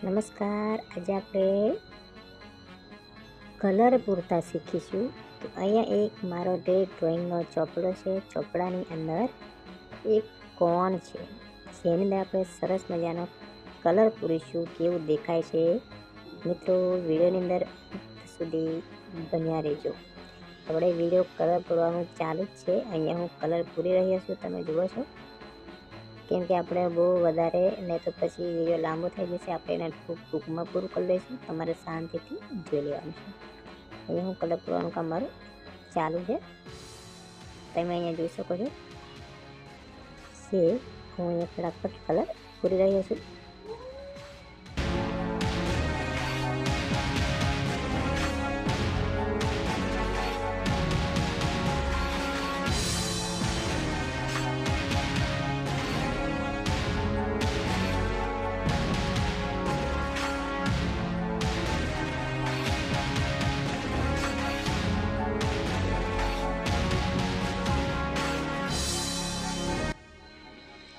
નમસ્કાર. આજે આપણે કલર પૂરતા શીખીશું. તો અહીંયા એક મારો ડ્રોઈંગનો ચોપડો છે. ચોપડાની અંદર એક કોણ છે, જેની અંદર આપણે સરસ મજાનો કલર પૂરીશું. કેવું દેખાય છે મિત્રો, વિડીયોની અંદર સુધી બન્યા રહેજો. આપણે વિડીયો કલર પૂરવાનું ચાલુ જ છે. અહીંયા હું કલર પૂરી રહ્યો છું, તમે જુઓ છો. કેમ કે આપણે બહુ વધારે નહીં તો પછી વિડીયો લાંબો થઈ જશે. આપણે એને ટૂંકમાં પૂરું કરી લઈશું. તમારે શાંતિથી જોઈ લેવાનું છે. અહીંયા હું કલર પૂરવાનું કામ મારું ચાલુ છે. તમે અહીંયા જોઈ શકો છો છે હું અહીંયા ફટાફટ કલર પૂરી રહ્યો છું.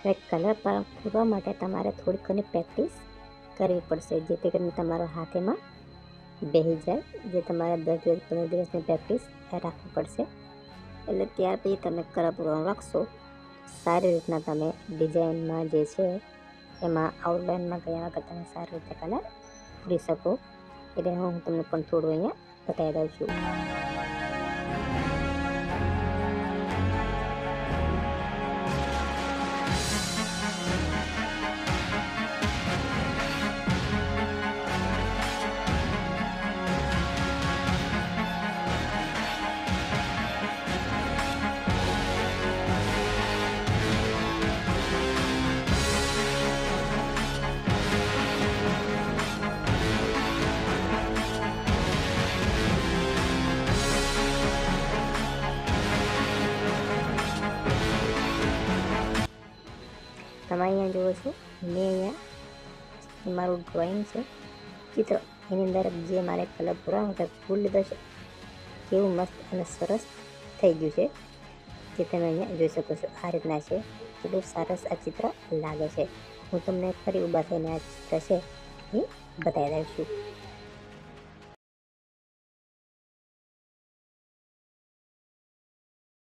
હવે કલર પૂરવા માટે તમારે થોડી ઘણી પ્રેક્ટિસ કરવી પડશે, જેથી કરીને તમારો હાથ એમાં બેસી જાય. જે તમારે 10 દિવસ 15 દિવસની પ્રેક્ટિસ રાખવી પડશે. એટલે ત્યાર પછી તમે કલર પૂરવાનું રાખશો. સારી રીતના તમે ડિઝાઇનમાં જે છે એમાં આઉટલાઇનમાં ગયા વગર તમે સારી રીતે કલર પૂરી શકો. એટલે હું તમને પણ થોડું અહીંયા બતાવી દઉં છું. તમે અહીંયા જુઓ છો, મેં અહીંયા મારું ડ્રોઈંગ છે ચિત્ર, એની અંદર જે મારે કલર પૂરવાનો હતો ફૂલ લીધો છે. કેવું મસ્ત અને સરસ થઈ ગયું છે, જે તમે અહીંયા જોઈ શકો છો. આ રીતના છે, કેટલું સરસ આ ચિત્ર લાગે છે. હું તમને ફરી ઊભા થઈને આ ચિત્ર છે એ બતાવી દઉં છું.